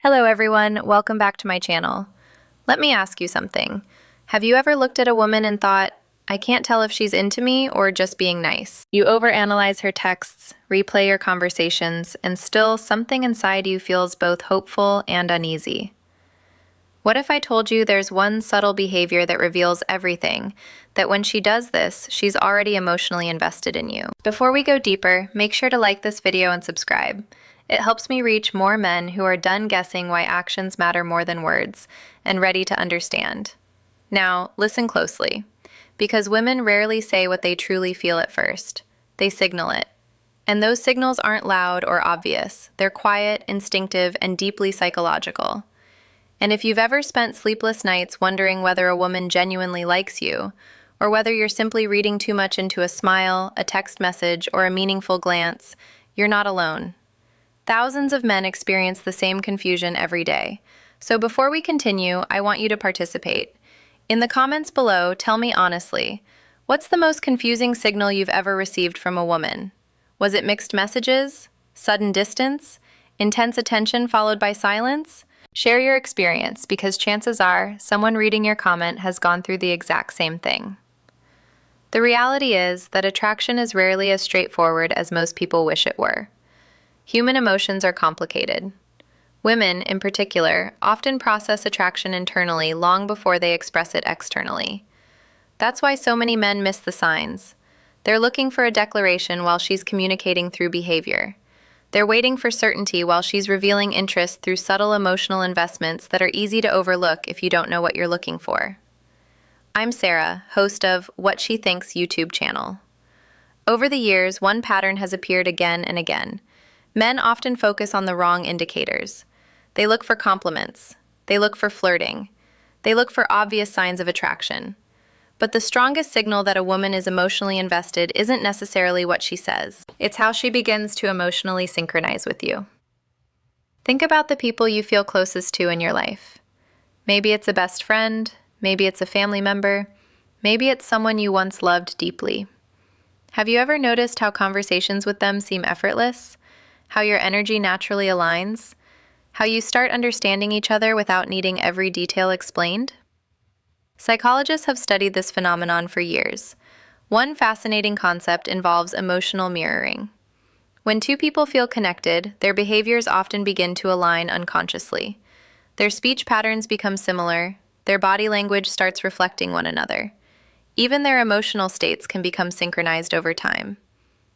Hello everyone, welcome back to my channel. Let me ask you something. Have you ever looked at a woman and thought, I can't tell if she's into me or just being nice? You overanalyze her texts, replay your conversations, and still something inside you feels both hopeful and uneasy. What if I told you there's one subtle behavior that reveals everything, that when she does this, she's already emotionally invested in you? Before we go deeper, make sure to like this video and subscribe. It helps me reach more men who are done guessing why actions matter more than words and ready to understand. Now, listen closely, because women rarely say what they truly feel at first. They signal it. And those signals aren't loud or obvious. They're quiet, instinctive, and deeply psychological. And if you've ever spent sleepless nights wondering whether a woman genuinely likes you, or whether you're simply reading too much into a smile, a text message, or a meaningful glance, you're not alone. Thousands of men experience the same confusion every day. So before we continue, I want you to participate. In the comments below, tell me honestly, what's the most confusing signal you've ever received from a woman? Was it mixed messages? Sudden distance? Intense attention followed by silence? Share your experience, because chances are someone reading your comment has gone through the exact same thing. The reality is that attraction is rarely as straightforward as most people wish it were. Human emotions are complicated. Women, in particular, often process attraction internally long before they express it externally. That's why so many men miss the signs. They're looking for a declaration while she's communicating through behavior. They're waiting for certainty while she's revealing interest through subtle emotional investments that are easy to overlook if you don't know what you're looking for. I'm Sarah, host of What She Thinks YouTube channel. Over the years, one pattern has appeared again and again. Men often focus on the wrong indicators. They look for compliments. They look for flirting. They look for obvious signs of attraction. But the strongest signal that a woman is emotionally invested isn't necessarily what she says. It's how she begins to emotionally synchronize with you. Think about the people you feel closest to in your life. Maybe it's a best friend, maybe it's a family member, maybe it's someone you once loved deeply. Have you ever noticed how conversations with them seem effortless? How your energy naturally aligns? How you start understanding each other without needing every detail explained? Psychologists have studied this phenomenon for years. One fascinating concept involves emotional mirroring. When two people feel connected, their behaviors often begin to align unconsciously. Their speech patterns become similar, their body language starts reflecting one another. Even their emotional states can become synchronized over time.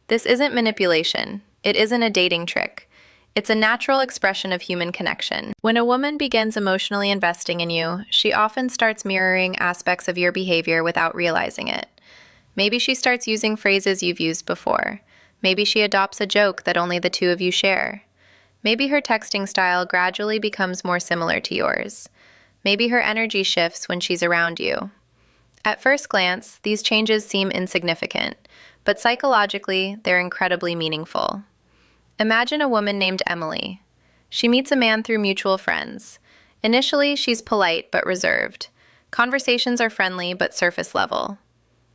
This isn't manipulation. It isn't a dating trick. It's a natural expression of human connection. When a woman begins emotionally investing in you, she often starts mirroring aspects of your behavior without realizing it. Maybe she starts using phrases you've used before. Maybe she adopts a joke that only the two of you share. Maybe her texting style gradually becomes more similar to yours. Maybe her energy shifts when she's around you. At first glance, these changes seem insignificant, but psychologically, they're incredibly meaningful. Imagine a woman named Emily. She meets a man through mutual friends. Initially, she's polite but reserved. Conversations are friendly but surface level.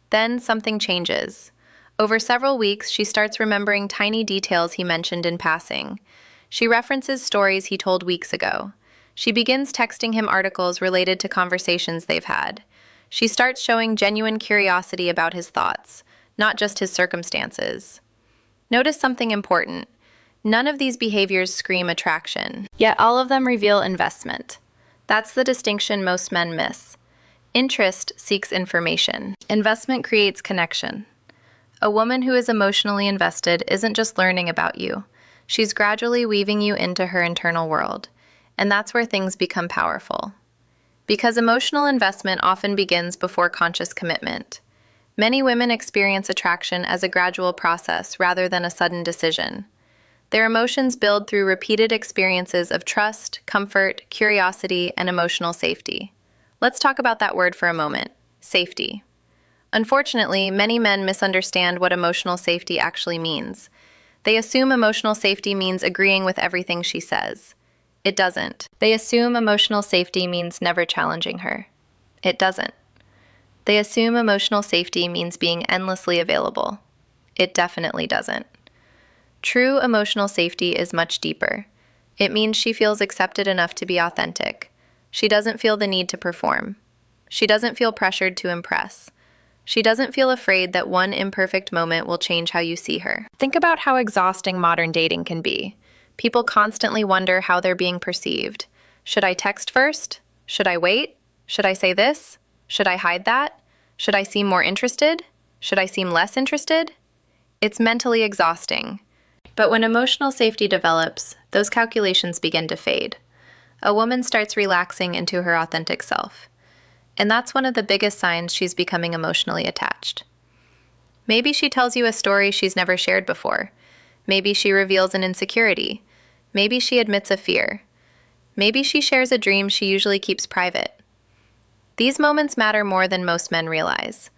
Then something changes. Over several weeks, she starts remembering tiny details he mentioned in passing. She references stories he told weeks ago. She begins texting him articles related to conversations they've had. She starts showing genuine curiosity about his thoughts, not just his circumstances. Notice something important. None of these behaviors scream attraction, yet all of them reveal investment. That's the distinction most men miss. Interest seeks information. Investment creates connection. A woman who is emotionally invested isn't just learning about you. She's gradually weaving you into her internal world. And that's where things become powerful. Because emotional investment often begins before conscious commitment. Many women experience attraction as a gradual process rather than a sudden decision. Their emotions build through repeated experiences of trust, comfort, curiosity, and emotional safety. Let's talk about that word for a moment, safety. Unfortunately, many men misunderstand what emotional safety actually means. They assume emotional safety means agreeing with everything she says. It doesn't. They assume emotional safety means never challenging her. It doesn't. They assume emotional safety means being endlessly available. It definitely doesn't. True emotional safety is much deeper. It means she feels accepted enough to be authentic. She doesn't feel the need to perform. She doesn't feel pressured to impress. She doesn't feel afraid that one imperfect moment will change how you see her. Think about how exhausting modern dating can be. People constantly wonder how they're being perceived. Should I text first? Should I wait? Should I say this? Should I hide that? Should I seem more interested? Should I seem less interested? It's mentally exhausting. But when emotional safety develops, those calculations begin to fade. A woman starts relaxing into her authentic self. And that's one of the biggest signs she's becoming emotionally attached. Maybe she tells you a story she's never shared before. Maybe she reveals an insecurity. Maybe she admits a fear. Maybe she shares a dream she usually keeps private. These moments matter more than most men realize.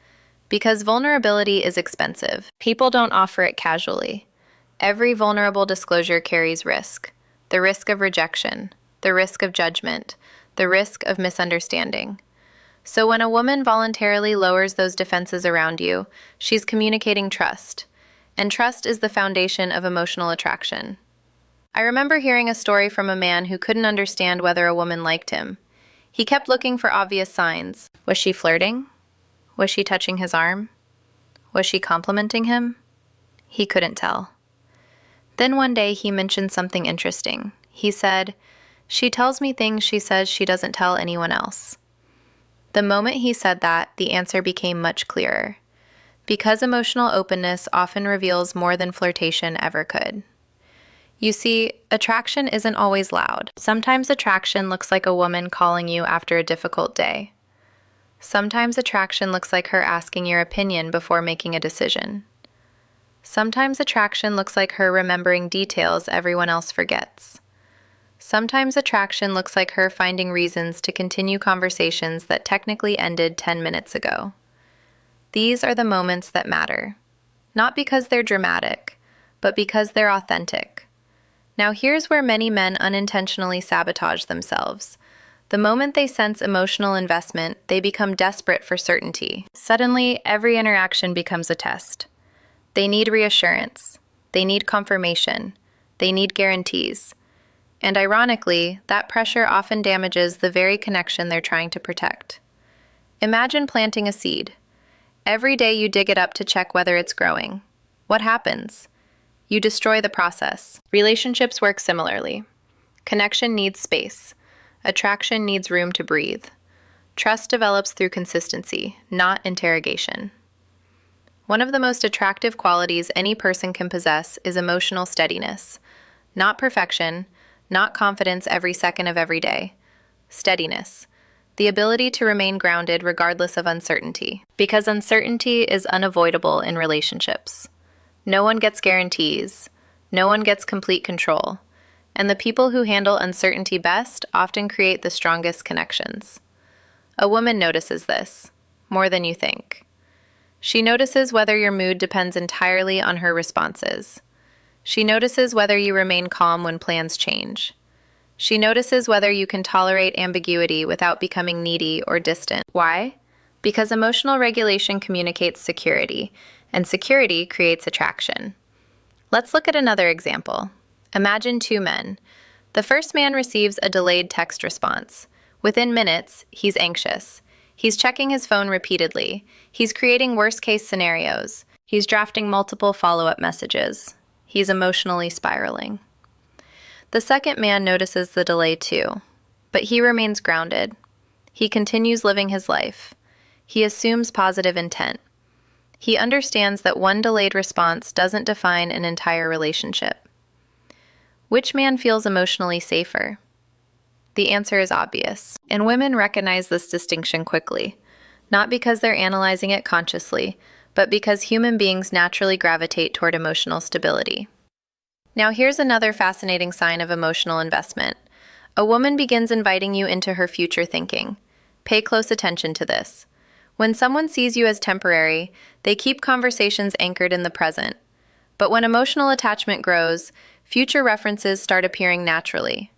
Because vulnerability is expensive. People don't offer it casually. Every vulnerable disclosure carries risk. The risk of rejection, the risk of judgment, the risk of misunderstanding. So when a woman voluntarily lowers those defenses around you, she's communicating trust. And trust is the foundation of emotional attraction. I remember hearing a story from a man who couldn't understand whether a woman liked him. He kept looking for obvious signs. Was she flirting? Was she touching his arm? Was she complimenting him? He couldn't tell. Then one day he mentioned something interesting. He said, "She tells me things she says she doesn't tell anyone else." The moment he said that, the answer became much clearer. Because emotional openness often reveals more than flirtation ever could. You see, attraction isn't always loud. Sometimes attraction looks like a woman calling you after a difficult day. Sometimes attraction looks like her asking your opinion before making a decision. Sometimes attraction looks like her remembering details everyone else forgets. Sometimes attraction looks like her finding reasons to continue conversations that technically ended 10 minutes ago. These are the moments that matter. Not because they're dramatic, but because they're authentic. Now here's where many men unintentionally sabotage themselves. The moment they sense emotional investment, they become desperate for certainty. Suddenly, every interaction becomes a test. They need reassurance. They need confirmation. They need guarantees. And ironically, that pressure often damages the very connection they're trying to protect. Imagine planting a seed. Every day you dig it up to check whether it's growing. What happens? You destroy the process. Relationships work similarly. Connection needs space. Attraction needs room to breathe. Trust develops through consistency, not interrogation. One of the most attractive qualities any person can possess is emotional steadiness. Not perfection, not confidence every second of every day. Steadiness. The ability to remain grounded regardless of uncertainty. Because uncertainty is unavoidable in relationships. No one gets guarantees. No one gets complete control. And the people who handle uncertainty best often create the strongest connections. A woman notices this, more than you think. She notices whether your mood depends entirely on her responses. She notices whether you remain calm when plans change. She notices whether you can tolerate ambiguity without becoming needy or distant. Why? Because emotional regulation communicates security, and security creates attraction. Let's look at another example. Imagine two men. The first man receives a delayed text response. Within minutes, he's anxious. He's checking his phone repeatedly. He's creating worst-case scenarios. He's drafting multiple follow-up messages. He's emotionally spiraling. The second man notices the delay too, but he remains grounded. He continues living his life. He assumes positive intent. He understands that one delayed response doesn't define an entire relationship. Which man feels emotionally safer? The answer is obvious, and women recognize this distinction quickly, not because they're analyzing it consciously, but because human beings naturally gravitate toward emotional stability. Now here's another fascinating sign of emotional investment. A woman begins inviting you into her future thinking. Pay close attention to this. When someone sees you as temporary, they keep conversations anchored in the present. But when emotional attachment grows, future references start appearing naturally.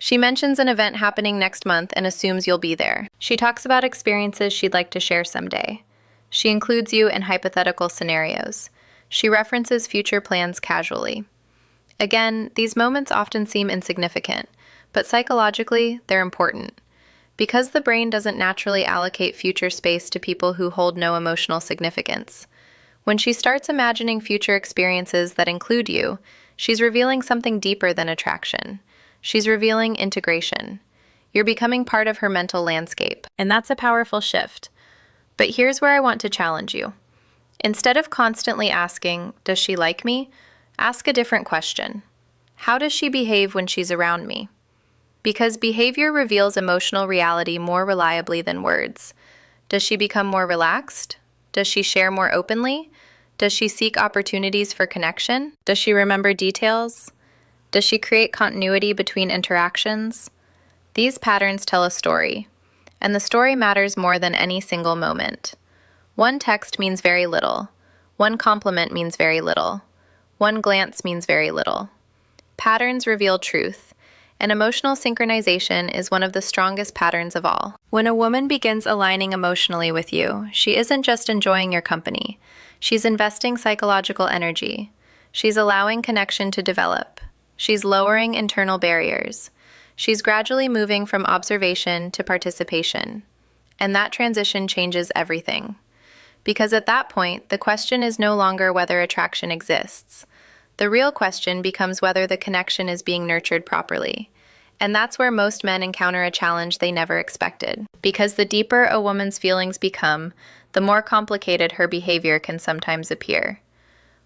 She mentions an event happening next month and assumes you'll be there. She talks about experiences she'd like to share someday. She includes you in hypothetical scenarios. She references future plans casually. Again, these moments often seem insignificant, but psychologically, they're important. Because the brain doesn't naturally allocate future space to people who hold no emotional significance. When she starts imagining future experiences that include you, she's revealing something deeper than attraction. She's revealing integration. You're becoming part of her mental landscape, and that's a powerful shift. But here's where I want to challenge you. Instead of constantly asking, "Does she like me?" ask a different question. How does she behave when she's around me? Because behavior reveals emotional reality more reliably than words. Does she become more relaxed? Does she share more openly? Does she seek opportunities for connection? Does she remember details? Does she create continuity between interactions? These patterns tell a story, and the story matters more than any single moment. One text means very little. One compliment means very little. One glance means very little. Patterns reveal truth, and emotional synchronization is one of the strongest patterns of all. When a woman begins aligning emotionally with you, she isn't just enjoying your company. She's investing psychological energy. She's allowing connection to develop. She's lowering internal barriers. She's gradually moving from observation to participation. And that transition changes everything. Because at that point, the question is no longer whether attraction exists. The real question becomes whether the connection is being nurtured properly. And that's where most men encounter a challenge they never expected. Because the deeper a woman's feelings become, the more complicated her behavior can sometimes appear.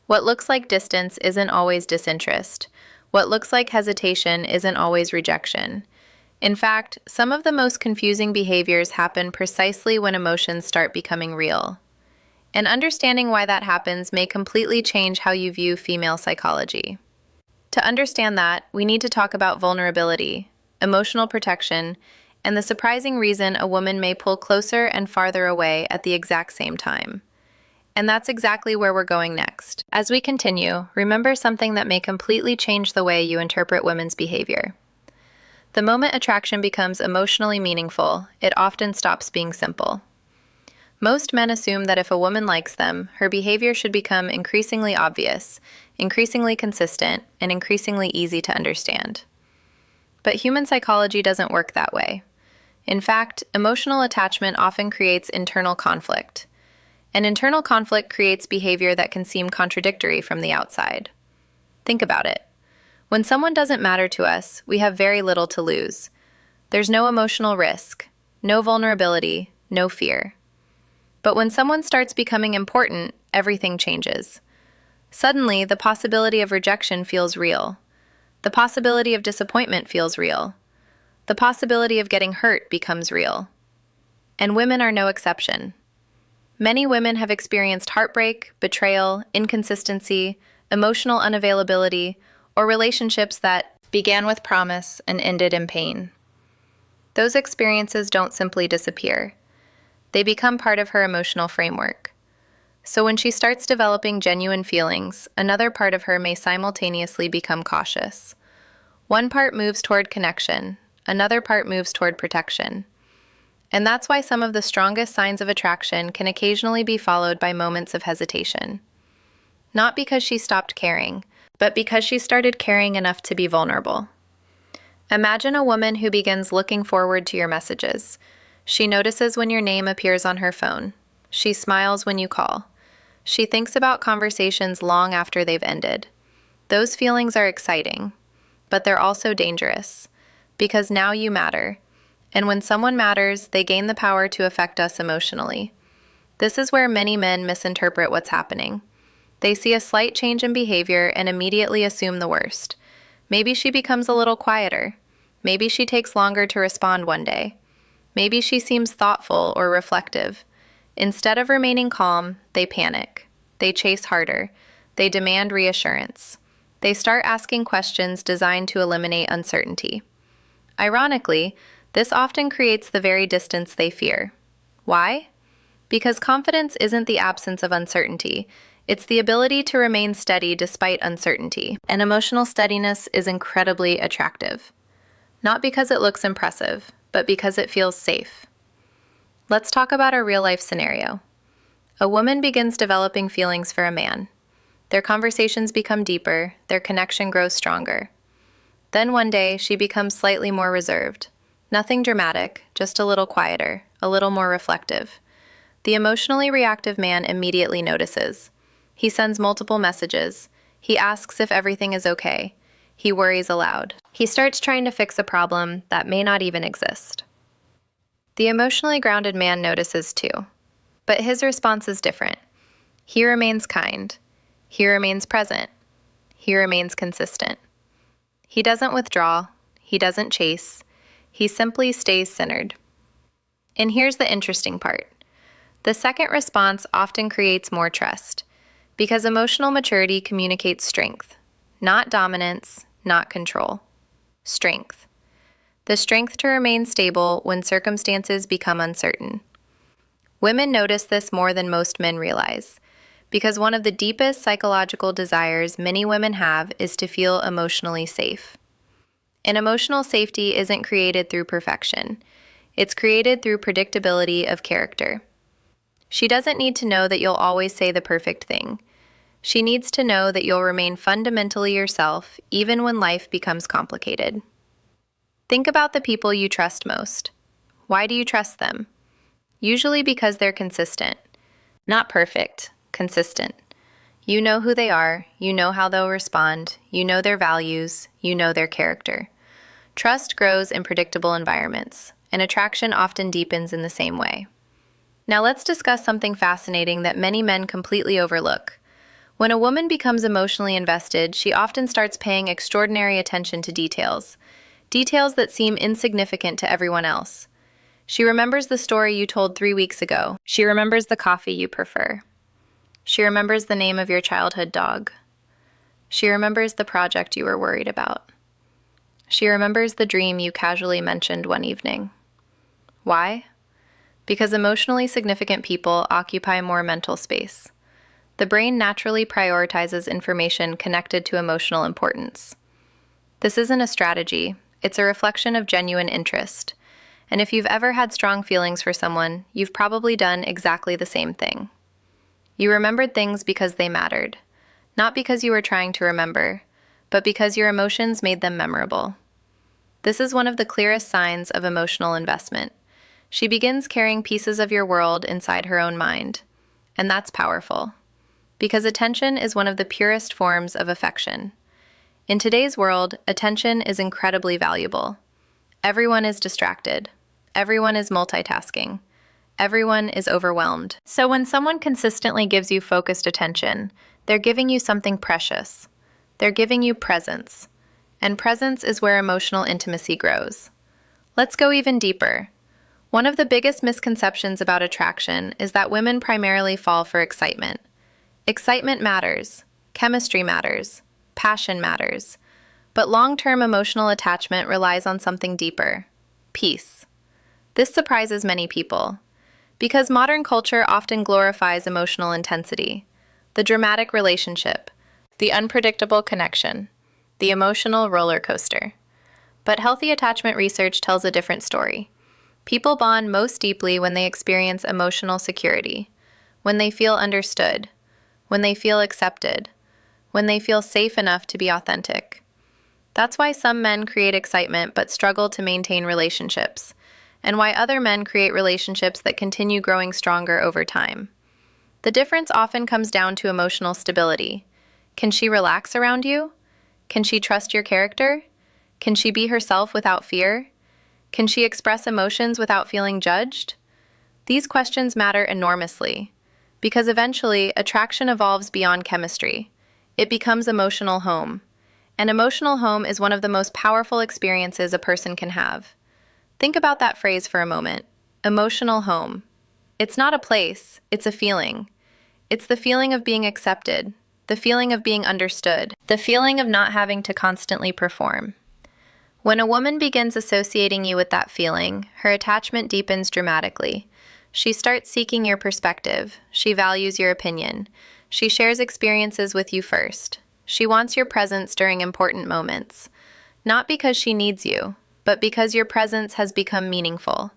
What looks like distance isn't always disinterest. What looks like hesitation isn't always rejection. In fact, some of the most confusing behaviors happen precisely when emotions start becoming real. And understanding why that happens may completely change how you view female psychology. To understand that, we need to talk about vulnerability, emotional protection, and the surprising reason a woman may pull closer and farther away at the exact same time. And that's exactly where we're going next. As we continue, remember something that may completely change the way you interpret women's behavior. The moment attraction becomes emotionally meaningful, it often stops being simple. Most men assume that if a woman likes them, her behavior should become increasingly obvious, increasingly consistent, and increasingly easy to understand. But human psychology doesn't work that way. In fact, emotional attachment often creates internal conflict. And internal conflict creates behavior that can seem contradictory from the outside. Think about it. When someone doesn't matter to us, we have very little to lose. There's no emotional risk, no vulnerability, no fear. But when someone starts becoming important, everything changes. Suddenly, the possibility of rejection feels real. The possibility of disappointment feels real. The possibility of getting hurt becomes real. And women are no exception. Many women have experienced heartbreak, betrayal, inconsistency, emotional unavailability, or relationships that began with promise and ended in pain. Those experiences don't simply disappear. They become part of her emotional framework. So when she starts developing genuine feelings, another part of her may simultaneously become cautious. One part moves toward connection, another part moves toward protection. And that's why some of the strongest signs of attraction can occasionally be followed by moments of hesitation. Not because she stopped caring, but because she started caring enough to be vulnerable. Imagine a woman who begins looking forward to your messages. She notices when your name appears on her phone. She smiles when you call. She thinks about conversations long after they've ended. Those feelings are exciting, but they're also dangerous, because now you matter. And when someone matters, they gain the power to affect us emotionally. This is where many men misinterpret what's happening. They see a slight change in behavior and immediately assume the worst. Maybe she becomes a little quieter. Maybe she takes longer to respond one day. Maybe she seems thoughtful or reflective. Instead of remaining calm, they panic. They chase harder. They demand reassurance. They start asking questions designed to eliminate uncertainty. Ironically, this often creates the very distance they fear. Why? Because confidence isn't the absence of uncertainty. It's the ability to remain steady despite uncertainty. And emotional steadiness is incredibly attractive. Not because it looks impressive, but because it feels safe. Let's talk about a real-life scenario. A woman begins developing feelings for a man. Their conversations become deeper, their connection grows stronger. Then one day, she becomes slightly more reserved. Nothing dramatic, just a little quieter, a little more reflective. The emotionally reactive man immediately notices. He sends multiple messages. He asks if everything is okay. He worries aloud. He starts trying to fix a problem that may not even exist. The emotionally grounded man notices too. But his response is different. He remains kind. He remains present. He remains consistent. He doesn't withdraw. He doesn't chase. He simply stays centered. And here's the interesting part. The second response often creates more trust, because emotional maturity communicates strength, not dominance, not control. Strength. The strength to remain stable when circumstances become uncertain. Women notice this more than most men realize, because one of the deepest psychological desires many women have is to feel emotionally safe. And emotional safety isn't created through perfection. It's created through predictability of character. She doesn't need to know that you'll always say the perfect thing. She needs to know that you'll remain fundamentally yourself, even when life becomes complicated. Think about the people you trust most. Why do you trust them? Usually because they're consistent. Not perfect, consistent. You know who they are, you know how they'll respond, you know their values, you know their character. Trust grows in predictable environments, and attraction often deepens in the same way. Now let's discuss something fascinating that many men completely overlook. When a woman becomes emotionally invested, she often starts paying extraordinary attention to details. Details that seem insignificant to everyone else. She remembers the story you told 3 weeks ago. She remembers the coffee you prefer. She remembers the name of your childhood dog. She remembers the project you were worried about. She remembers the dream you casually mentioned one evening. Why? Because emotionally significant people occupy more mental space. The brain naturally prioritizes information connected to emotional importance. This isn't a strategy, it's a reflection of genuine interest. And if you've ever had strong feelings for someone, you've probably done exactly the same thing. You remembered things because they mattered, not because you were trying to remember, but because your emotions made them memorable. This is one of the clearest signs of emotional investment. She begins carrying pieces of your world inside her own mind, and that's powerful, because attention is one of the purest forms of affection. In today's world, attention is incredibly valuable. Everyone is distracted. Everyone is multitasking. Everyone is overwhelmed. So when someone consistently gives you focused attention, they're giving you something precious. They're giving you presence. And presence is where emotional intimacy grows. Let's go even deeper. One of the biggest misconceptions about attraction is that women primarily fall for excitement. Excitement matters. Chemistry matters. Passion matters. But long-term emotional attachment relies on something deeper. Peace. This surprises many people, because modern culture often glorifies emotional intensity, the dramatic relationship, the unpredictable connection, the emotional roller coaster. But healthy attachment research tells a different story. People bond most deeply when they experience emotional security, when they feel understood, when they feel accepted, when they feel safe enough to be authentic. That's why some men create excitement but struggle to maintain relationships, and why other men create relationships that continue growing stronger over time. The difference often comes down to emotional stability. Can she relax around you? Can she trust your character? Can she be herself without fear? Can she express emotions without feeling judged? These questions matter enormously, because eventually attraction evolves beyond chemistry. It becomes emotional home. An emotional home is one of the most powerful experiences a person can have. Think about that phrase for a moment. Emotional home. It's not a place, it's a feeling. It's the feeling of being accepted, the feeling of being understood, the feeling of not having to constantly perform. When a woman begins associating you with that feeling, her attachment deepens dramatically. She starts seeking your perspective. She values your opinion. She shares experiences with you first. She wants your presence during important moments. Not because she needs you, but because your presence has become meaningful.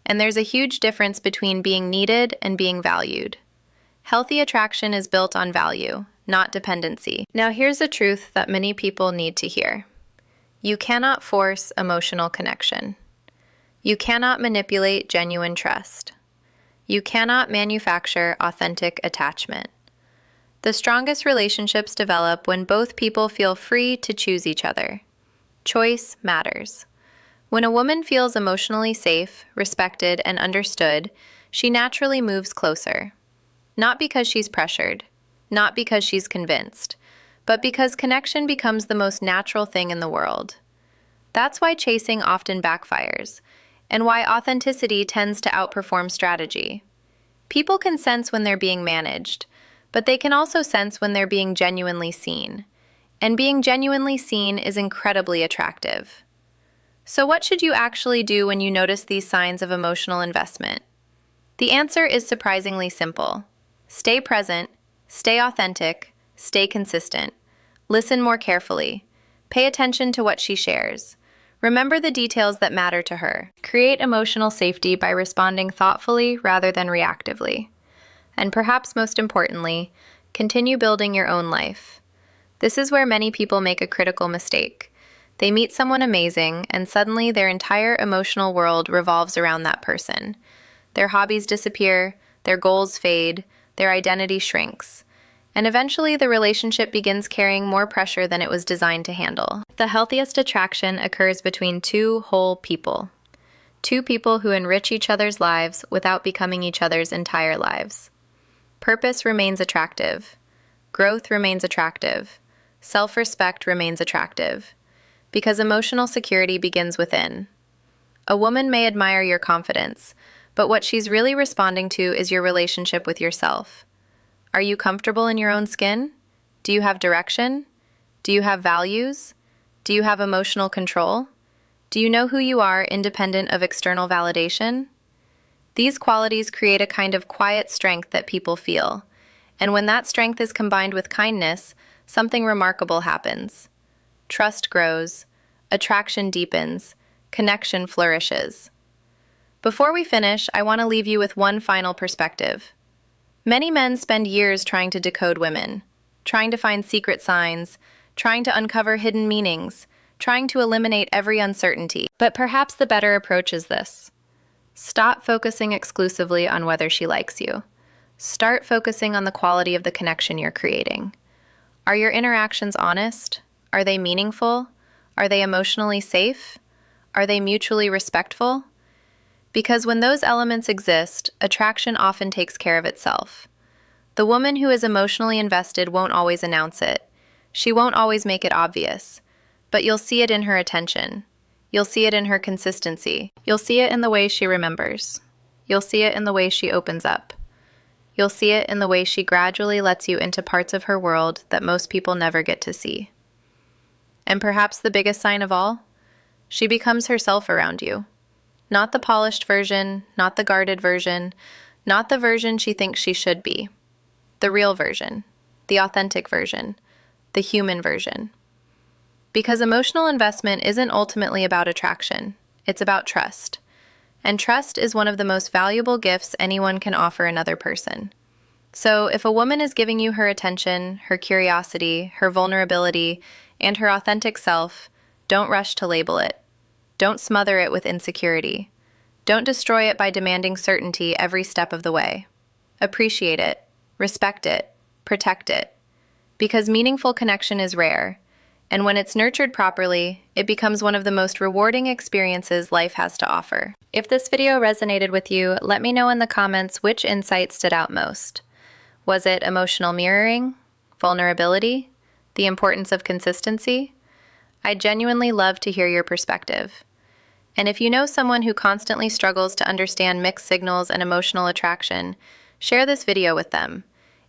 And there's a huge difference between being needed and being valued. Healthy attraction is built on value, not dependency. Now here's a truth that many people need to hear. You cannot force emotional connection. You cannot manipulate genuine trust. You cannot manufacture authentic attachment. The strongest relationships develop when both people feel free to choose each other. Choice matters. When a woman feels emotionally safe, respected, and understood, she naturally moves closer. Not because she's pressured, not because she's convinced, but because connection becomes the most natural thing in the world. That's why chasing often backfires, and why authenticity tends to outperform strategy. People can sense when they're being managed, but they can also sense when they're being genuinely seen. And being genuinely seen is incredibly attractive. So what should you actually do when you notice these signs of emotional investment? The answer is surprisingly simple. Stay present, stay authentic, stay consistent. Listen more carefully. Pay attention to what she shares. Remember the details that matter to her. Create emotional safety by responding thoughtfully rather than reactively. And perhaps most importantly, continue building your own life. This is where many people make a critical mistake. They meet someone amazing, and suddenly their entire emotional world revolves around that person. Their hobbies disappear, their goals fade, their identity shrinks. And eventually the relationship begins carrying more pressure than it was designed to handle. The healthiest attraction occurs between two whole people. Two people who enrich each other's lives without becoming each other's entire lives. Purpose remains attractive. Growth remains attractive. Self-respect remains attractive. Because emotional security begins within. A woman may admire your confidence, but what she's really responding to is your relationship with yourself. Are you comfortable in your own skin? Do you have direction? Do you have values? Do you have emotional control? Do you know who you are independent of external validation? These qualities create a kind of quiet strength that people feel. And when that strength is combined with kindness, something remarkable happens. Trust grows, attraction deepens, connection flourishes. Before we finish, I want to leave you with one final perspective. Many men spend years trying to decode women, trying to find secret signs, trying to uncover hidden meanings, trying to eliminate every uncertainty. But perhaps the better approach is this. Stop focusing exclusively on whether she likes you. Start focusing on the quality of the connection you're creating. Are your interactions honest? Are they meaningful? Are they emotionally safe? Are they mutually respectful? Because when those elements exist, attraction often takes care of itself. The woman who is emotionally invested won't always announce it. She won't always make it obvious. But you'll see it in her attention. You'll see it in her consistency. You'll see it in the way she remembers. You'll see it in the way she opens up. You'll see it in the way she gradually lets you into parts of her world that most people never get to see. And perhaps the biggest sign of all? She becomes herself around you. Not the polished version, not the guarded version, not the version she thinks she should be. The real version, the authentic version, the human version. Because emotional investment isn't ultimately about attraction, it's about trust. And trust is one of the most valuable gifts anyone can offer another person. So if a woman is giving you her attention, her curiosity, her vulnerability, and her authentic self, don't rush to label it. Don't smother it with insecurity. Don't destroy it by demanding certainty every step of the way. Appreciate it, respect it, protect it. Because meaningful connection is rare, and when it's nurtured properly, it becomes one of the most rewarding experiences life has to offer. If this video resonated with you, let me know in the comments which insight stood out most. Was it emotional mirroring, vulnerability, the importance of consistency? I'd genuinely love to hear your perspective. And if you know someone who constantly struggles to understand mixed signals and emotional attraction, share this video with them.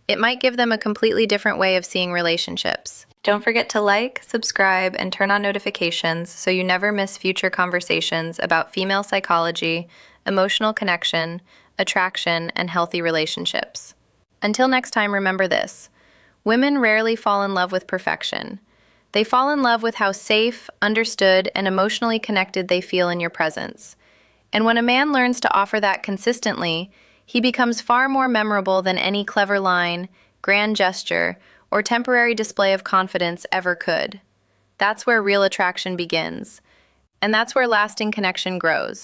It might give them a completely different way of seeing relationships. Don't forget to like, subscribe, and turn on notifications so you never miss future conversations about female psychology, emotional connection, attraction, and healthy relationships. Until next time, remember this. Women rarely fall in love with perfection. They fall in love with how safe, understood, and emotionally connected they feel in your presence. And when a man learns to offer that consistently, he becomes far more memorable than any clever line, grand gesture, or temporary display of confidence ever could. That's where real attraction begins, and that's where lasting connection grows.